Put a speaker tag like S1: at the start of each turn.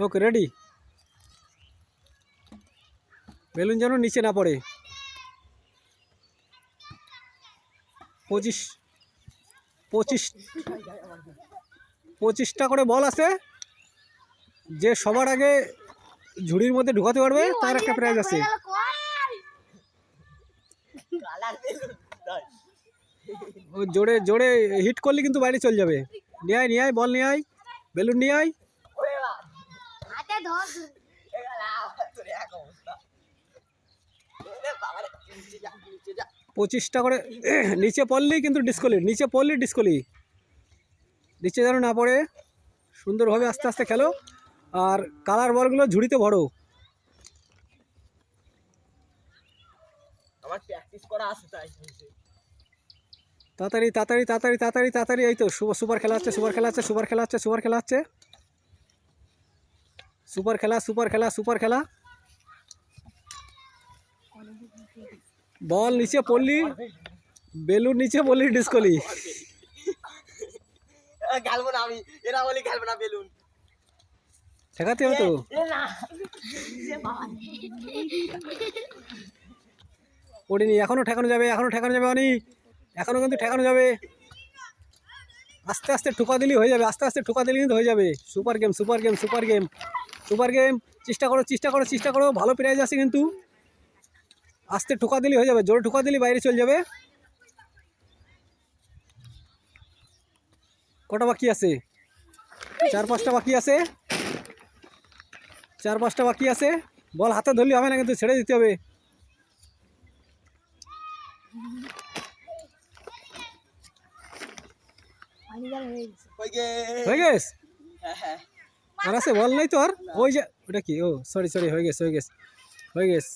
S1: Okay ready. Balloon যেন নিচে না পড়ে। 25টা করে বল আছে। যে সবার আগে ঝুড়ির মধ্যে ঢুকাতে পারবে তার একটা প্রাইজ আছে। ও জোরে জোরে হিট করলে কিন্তু বাইরে চলে যাবে। নিয়ে আয় বল নিয়ে আয়, বেলুন নিয়ে আয়। 25টা করে নিচে পড়লেই কিন্তু ডিসকলি, নিচে পড়লেই ডিসকলি। নিচে যেন না পড়ে, সুন্দরভাবে আস্তে আস্তে খেলো। আর কালার বলগুলো ঝুড়িতে ভরো।
S2: আমার প্র্যাকটিস করা আছে তাই।
S1: তাড়াতাড়ি তাড়াতাড়ি তাড়াতাড়ি তাড়াতাড়ি তাড়াতাড়ি। এই তো সুপার খেলা হচ্ছে, সুপার খেলা হচ্ছে, সুপার খেলা হচ্ছে, সুপার খেলা হচ্ছে, সুপার খেলা, সুপার খেলা, সুপার খেলা। বল নিচে পড়লি, বেলুন নিচে পড়লি ডিসকলি।
S2: খেলবো না আমি, এরা বলি খেলবো না বেলুন।
S1: ঠেকাতে হবে তো। পড়িনি, এখনো ঠেকানো যাবে, এখনো ঠেকানো যাবে অনেক, এখনো কিন্তু ঠেকানো যাবে। আস্তে আস্তে ঠোকা দিলেই হয়ে যাবে, আস্তে আস্তে ঠোকা দিলে কিন্তু হয়ে যাবে। Super game, super game, super game, super game. চেষ্টা করো, চেষ্টা করো, চেষ্টা করো। ভালো প্রাইজ আছে কিন্তু। আস্তে ঠোকা দিলেই হয়ে যাবে, জোরে ঠোকা দিলেই বাইরে চলে যাবে। কটা বাকি আছে? 4-5টা বাকি আছে, 4-5টা বাকি আছে। বল হাতে ধরলে হবে না কিন্তু, ছেড়ে দিতে হবে। হয়ে গেছে? আর আছে বল নাই তো আর? ওই যে ওটা কি, ও সরি সরি, হয়ে গেছে, হয়ে গেছে, হয়ে গেছে।